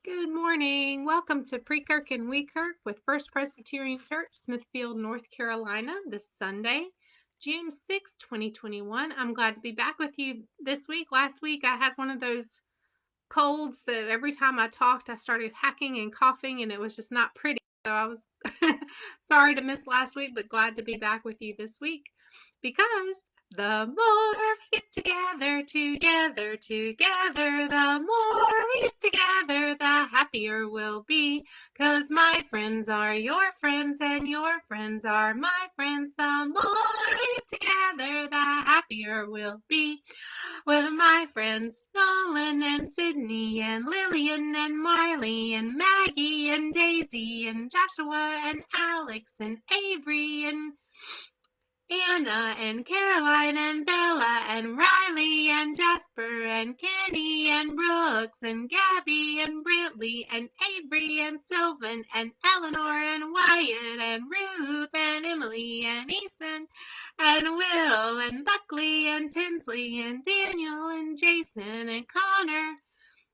Good morning. Welcome to PreKirk and Wee Kirk with First Presbyterian Church, Smithfield, North Carolina, this Sunday, June 6, 2021. I'm glad to be back with you this week. Last week, I had one of those colds that every time I talked, I started hacking and coughing, and it was just not pretty. So I was sorry to miss last week, but glad to be back with you this week because the more we get together, the more we get together, the happier we'll be. 'Cause my friends are your friends and your friends are my friends. The more we get together, the happier we'll be. With my friends Nolan and Sydney and Lillian and Marley and Maggie and Daisy and Joshua and Alex and Avery and Anna and Caroline and Bella and Riley and Jasper and Kenny and Brooks and Gabby and Brantley and Avery and Sylvan and Eleanor and Wyatt and Ruth and Emily and Ethan and Will and Buckley and Tinsley and Daniel and Jason and Connor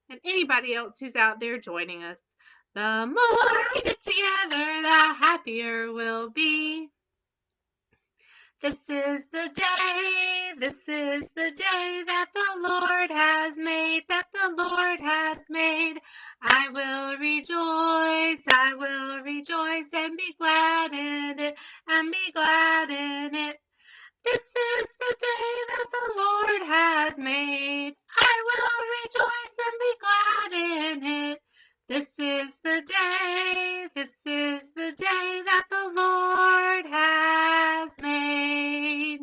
and anybody else who's out there joining us. The more we get together, the happier we'll be. This is the day that the Lord has made, I will rejoice and be glad in it, This is the day that the Lord has made. I will rejoice and be glad in it. This is the day that the Lord has made.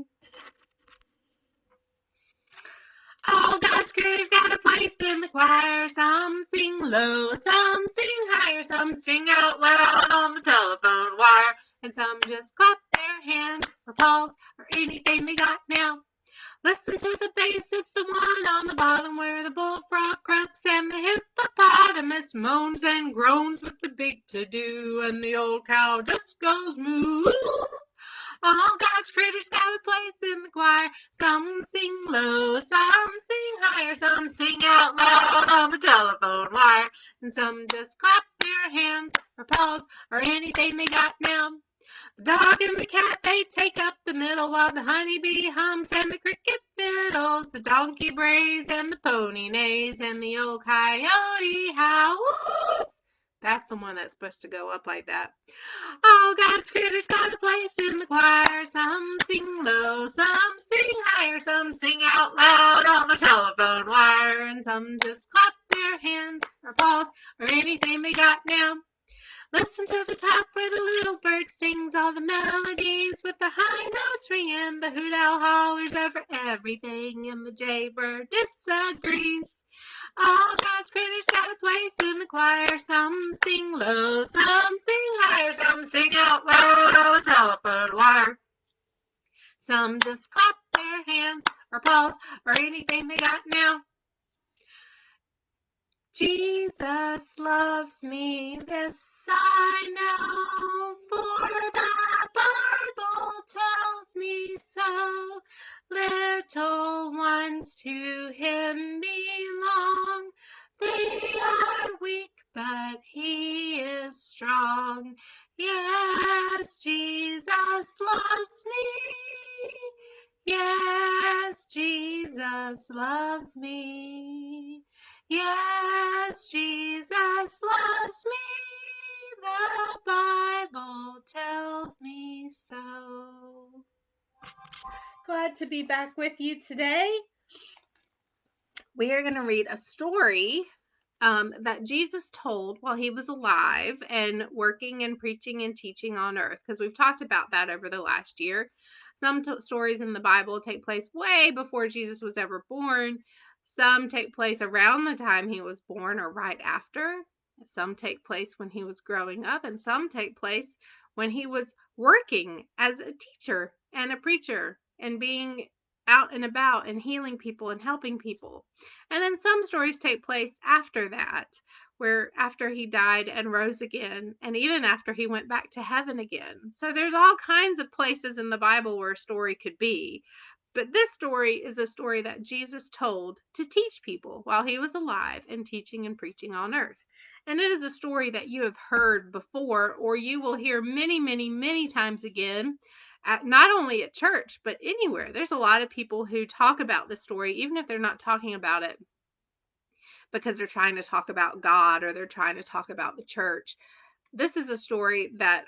All God's creatures got a place in the choir. Some sing low, some sing higher, some sing out loud on the telephone wire. And some just clap their hands or paws or anything they got now. Listen to the bass, it's the one on the bottom where the bullfrog croaks and the hippopotamus moans and groans with the big to-do, and the old cow just goes moo. All God's critters got a place in the choir. Some sing low, some sing higher, some sing out loud on the telephone wire, and some just clap their hands or paws or anything they got now. The dog and the cat, they take up the middle while the honeybee hums and the cricket fiddles, the donkey brays and the pony neighs and the old coyote howls. That's the one that's supposed to go up like that. All God's critters got a place in the choir. Some sing low, some sing higher, some sing out loud on the telephone wire, and some just clap their hands or paws or anything they got now. Listen to the top where the little bird sings all the melodies with the high notes ringing, the hoot owl hollers over everything, and the jaybird disagrees. All God's critters got a place in the choir. Some sing low, some sing higher, some sing out loud on the telephone wire. Some just clap their hands or paws or anything they got now. Jesus loves me, this I know, for the Bible tells me so. Little ones to him belong. They are weak, but he is strong. Yes, Jesus loves me. Yes, Jesus loves me. Yes, Jesus loves me. The Bible tells me so. Glad to be back with you today. We are going to read a story that Jesus told while he was alive and working and preaching and teaching on earth, because we've talked about that over the last year. Some stories in the Bible take place way before Jesus was ever born. Some take place around the time he was born or right after. Some take place when he was growing up, and some take place when he was working as a teacher and a preacher and being out and about and healing people and helping people. And then some stories take place after that, where after he died and rose again, and even after he went back to heaven again. So there's all kinds of places in the Bible where a story could be. But this story is a story that Jesus told to teach people while he was alive and teaching and preaching on earth. And it is a story that you have heard before, or you will hear many, many, many times again, not only at church, but anywhere. There's a lot of people who talk about this story, even if they're not talking about it because they're trying to talk about God or they're trying to talk about the church. This is a story that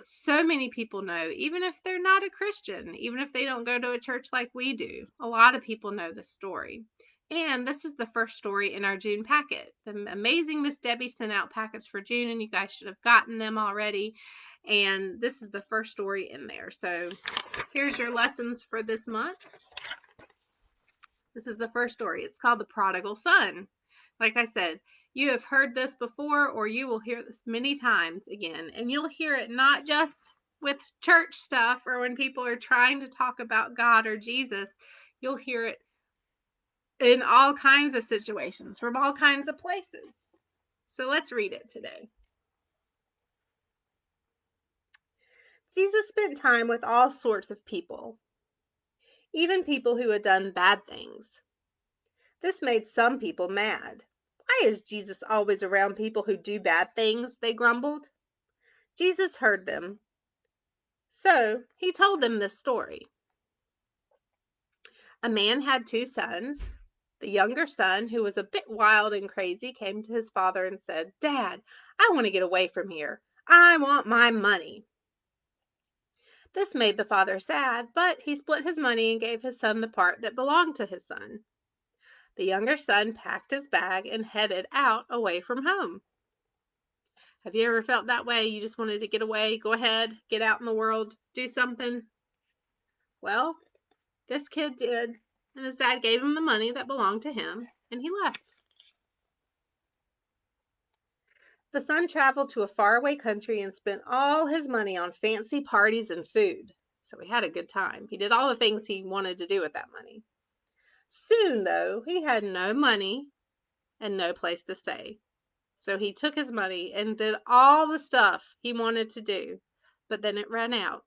so many people know, even if they're not a Christian, even if they don't go to a church like we do. A lot of people know this story. And this is the first story in our June packet. Amazing, Miss Debbie sent out packets for June, and you guys should have gotten them already. And this is the first story in there. So here's your lessons for this month. This is the first story. It's called The Prodigal Son. Like I said, you have heard this before, or you will hear this many times again. And you'll hear it not just with church stuff or when people are trying to talk about God or Jesus. You'll hear it in all kinds of situations, from all kinds of places. So let's read it today. Jesus spent time with all sorts of people, even people who had done bad things. This made some people mad. Why is Jesus always around people who do bad things? They grumbled. Jesus heard them. So he told them this story. A man had 2 sons. The younger son, who was a bit wild and crazy, came to his father and said, "Dad, I want to get away from here. I want my money." This made the father sad, but he split his money and gave his son the part that belonged to his son. The younger son packed his bag and headed out away from home. Have you ever felt that way? You just wanted to get away, go ahead, get out in the world, do something? Well, this kid did, and his dad gave him the money that belonged to him, and he left. The son traveled to a faraway country and spent all his money on fancy parties and food. So he had a good time. He did all the things he wanted to do with that money. Soon, though, he had no money and no place to stay. So he took his money and did all the stuff he wanted to do, but then it ran out,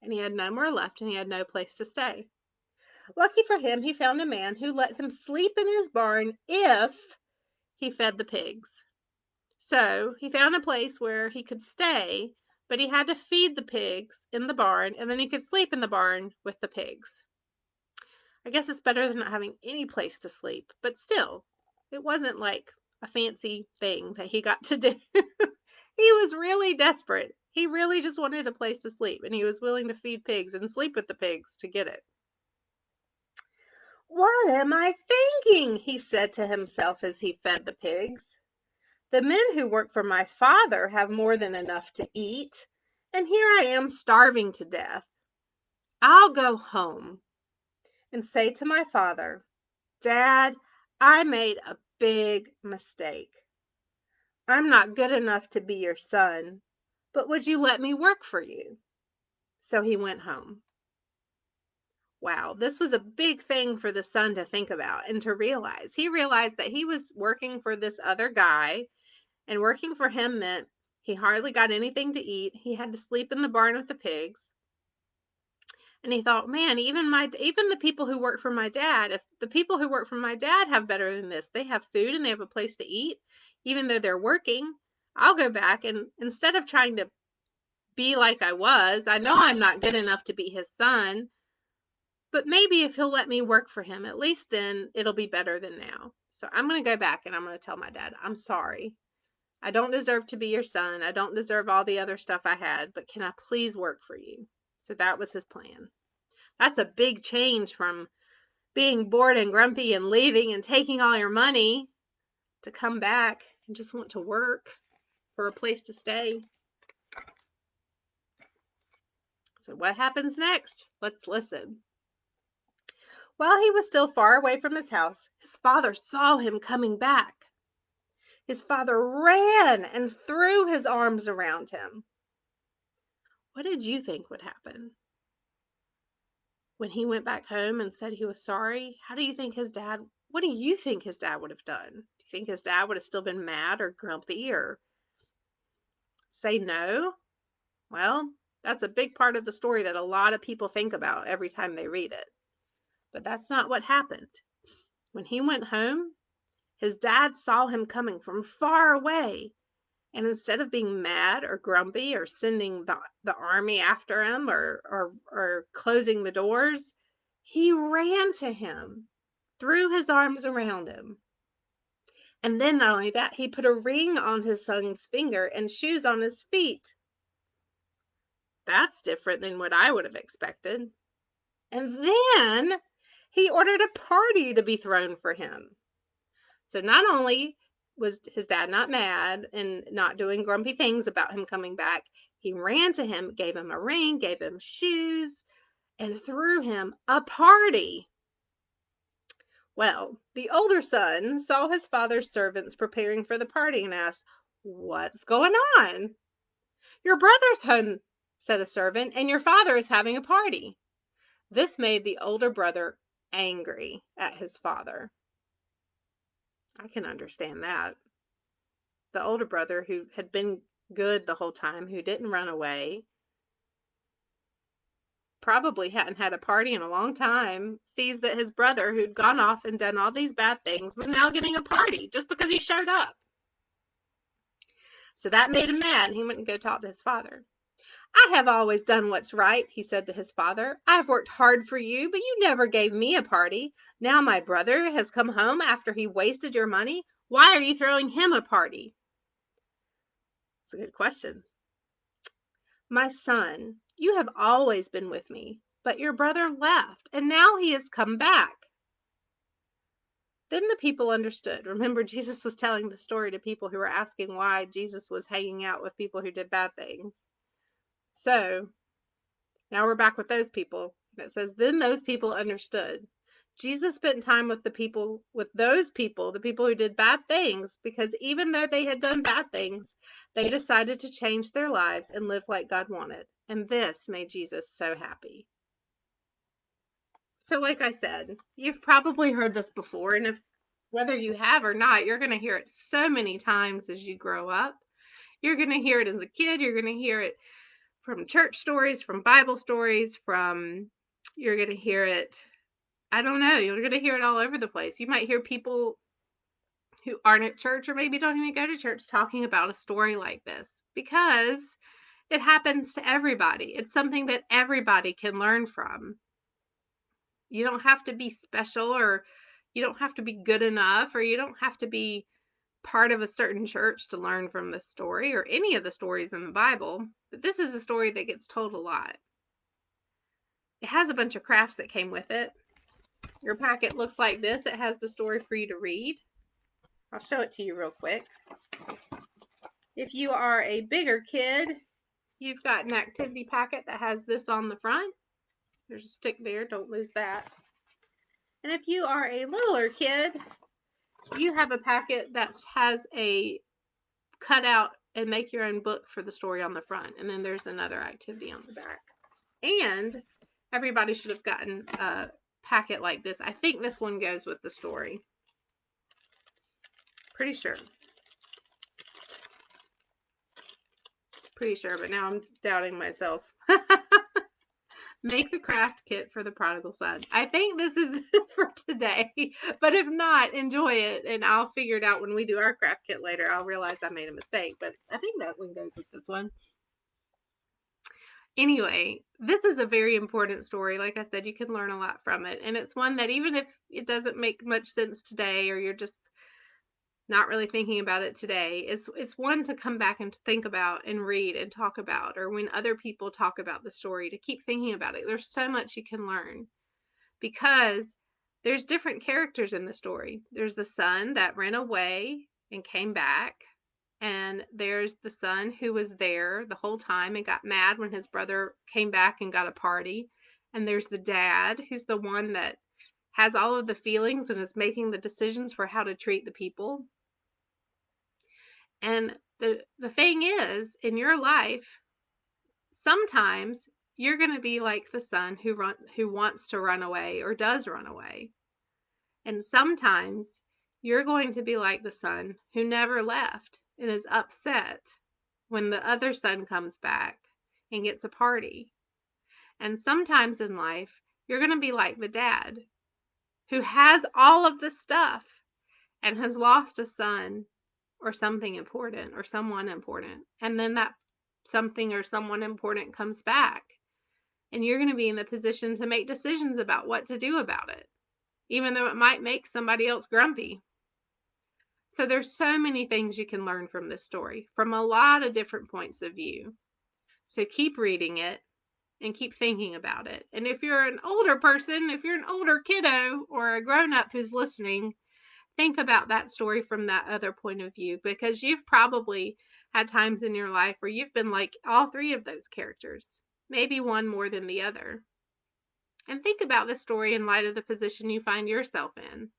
and he had no more left, and he had no place to stay. Lucky for him, he found a man who let him sleep in his barn if he fed the pigs. So he found a place where he could stay, but he had to feed the pigs in the barn, and then he could sleep in the barn with the pigs. I guess it's better than not having any place to sleep, but still, it wasn't like a fancy thing that he got to do. He was really desperate. He really just wanted a place to sleep, and he was willing to feed pigs and sleep with the pigs to get it. "What am I thinking?" he said to himself as he fed the pigs. "The men who work for my father have more than enough to eat, and here I am starving to death. I'll go home and say to my father, 'Dad, I made a big mistake. I'm not good enough to be your son, but would you let me work for you?'" So he went home. Wow, this was a big thing for the son to think about and to realize. He realized that he was working for this other guy, and working for him meant he hardly got anything to eat. He had to sleep in the barn with the pigs. And he thought, man, even the people who work for my dad, if the people who work for my dad have better than this, they have food and they have a place to eat, even though they're working, I'll go back, and instead of trying to be like I was, I know I'm not good enough to be his son, but maybe if he'll let me work for him, at least then it'll be better than now. So I'm going to go back and I'm going to tell my dad, I'm sorry. I don't deserve to be your son. I don't deserve all the other stuff I had, but can I please work for you? So that was his plan. That's a big change from being bored and grumpy and leaving and taking all your money to come back and just want to work for a place to stay. So what happens next? Let's listen. While he was still far away from his house, his father saw him coming back. His father ran and threw his arms around him. What did you think would happen? When he went back home and said he was sorry, what do you think his dad would have done? Do you think his dad would have still been mad or grumpy or say no? Well, that's a big part of the story that a lot of people think about every time they read it. But that's not what happened. When he went home, his dad saw him coming from far away. And instead of being mad or grumpy or sending the army after him or closing the doors, he ran to him, threw his arms around him. And then not only that, he put a ring on his son's finger and shoes on his feet. That's different than what I would have expected. And then he ordered a party to be thrown for him. So not only was his dad not mad and not doing grumpy things about him coming back, he ran to him, gave him a ring, gave him shoes, and threw him a party. Well, the older son saw his father's servants preparing for the party and asked, "What's going on?" "Your brother's home," said a servant, "and your father is having a party." This made the older brother angry at his father. I can understand that. The older brother, who had been good the whole time, who didn't run away, probably hadn't had a party in a long time, sees that his brother, who'd gone off and done all these bad things, was now getting a party just because he showed up. So that made him mad. He went and go talk to his father. "I have always done what's right," he said to his father. "I've worked hard for you, but you never gave me a party. Now my brother has come home after he wasted your money. Why are you throwing him a party?" It's a good question. "My son, you have always been with me, but your brother left, and now he has come back." Then the people understood. Remember, Jesus was telling the story to people who were asking why Jesus was hanging out with people who did bad things. So now we're back with those people. And it says, then those people understood. Jesus spent time with the people who did bad things, because even though they had done bad things, they decided to change their lives and live like God wanted. And this made Jesus so happy. So like I said, you've probably heard this before, and whether you have or not, you're going to hear it so many times as you grow up. You're going to hear it as a kid. You're going to hear it from church stories, from Bible stories, you're going to hear it, I don't know, you're going to hear it all over the place. You might hear people who aren't at church or maybe don't even go to church talking about a story like this, because it happens to everybody. It's something that everybody can learn from. You don't have to be special, or you don't have to be good enough, or you don't have to be part of a certain church to learn from this story or any of the stories in the Bible. But this is a story that gets told a lot. It has a bunch of crafts that came with it. Your packet looks like this. It has the story for you to read. I'll show it to you real quick. If you are a bigger kid, you've got an activity packet that has this on the front. There's a stick there. Don't lose that. And if you are a littler kid, you have a packet that has a cutout and make your own book for the story on the front. And then there's another activity on the back. And everybody should have gotten a packet like this. I think this one goes with the story. Pretty sure, but now I'm doubting myself. Make the craft kit for the prodigal son. I think this is it for today, but if not, enjoy it, and I'll figure it out when we do our craft kit later. I'll realize I made a mistake, but I think that one goes with this one. Anyway, this is a very important story. Like I said, you can learn a lot from it, and it's one that even if it doesn't make much sense today, or you're just not really thinking about it today, it's one to come back and think about and read and talk about, or when other people talk about the story, to keep thinking about it. There's so much you can learn, because there's different characters in the story. There's the son that ran away and came back, and there's the son who was there the whole time and got mad when his brother came back and got a party, and there's the dad who's the one that has all of the feelings and is making the decisions for how to treat the people. And the thing is, in your life, sometimes you're going to be like the son who wants to run away or does run away. And sometimes you're going to be like the son who never left and is upset when the other son comes back and gets a party. And sometimes in life, you're going to be like the dad who has all of the stuff and has lost a son or something important or someone important. And then that something or someone important comes back. And you're going to be in the position to make decisions about what to do about it, even though it might make somebody else grumpy. So there's so many things you can learn from this story from a lot of different points of view. So keep reading it and keep thinking about it. And if you're an older person, if you're an older kiddo or a grown-up who's listening, think about that story from that other point of view, because you've probably had times in your life where you've been like all three of those characters, maybe one more than the other. And think about the story in light of the position you find yourself in.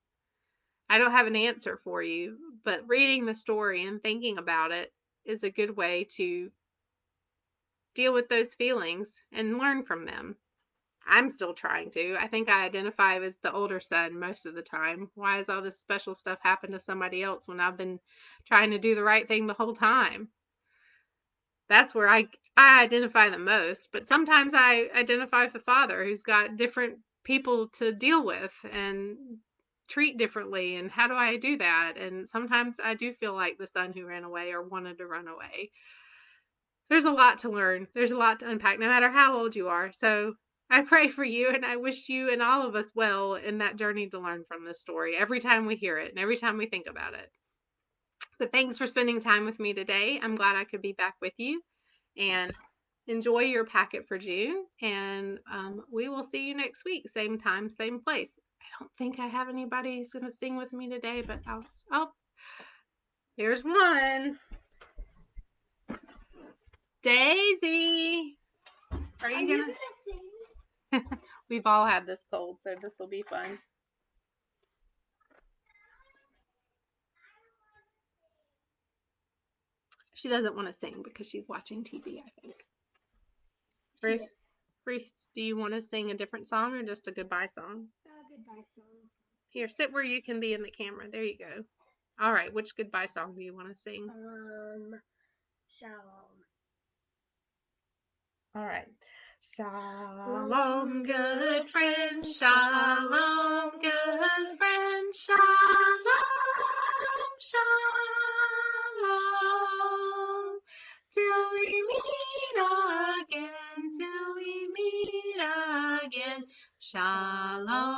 I don't have an answer for you, but reading the story and thinking about it is a good way to deal with those feelings and learn from them. I'm still trying to. I think I identify as the older son most of the time. Why has all this special stuff happened to somebody else when I've been trying to do the right thing the whole time? That's where I identify the most. But sometimes I identify with the father who's got different people to deal with and treat differently. And how do I do that? And sometimes I do feel like the son who ran away or wanted to run away. There's a lot to learn. There's a lot to unpack, no matter how old you are. So I pray for you, and I wish you and all of us well in that journey to learn from this story every time we hear it and every time we think about it. But thanks for spending time with me today. I'm glad I could be back with you, and enjoy your packet for June. And we will see you next week, same time, same place. I don't think I have anybody who's going to sing with me today, but there's one. Daisy, are you gonna sing? We've all had this cold, so this will be fun. She doesn't want to sing because she's watching TV, I think. Reese, do you want to sing a different song or just a goodbye song? A goodbye song. Here, sit where you can be in the camera. There you go. All right, which goodbye song do you want to sing? Shalom. All right. Shalom, good friend. Shalom, good friend. Shalom, shalom. Till we meet again, till we meet again. Shalom,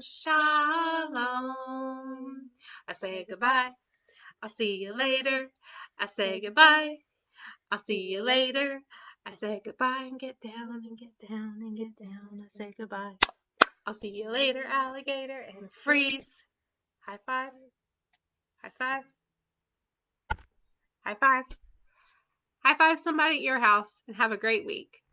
shalom. I say goodbye. I'll see you later. I say goodbye. I'll see you later. I say goodbye and get down and get down and get down. I say goodbye. I'll see you later, alligator, and freeze. High five. High five. High five. High five somebody at your house and have a great week.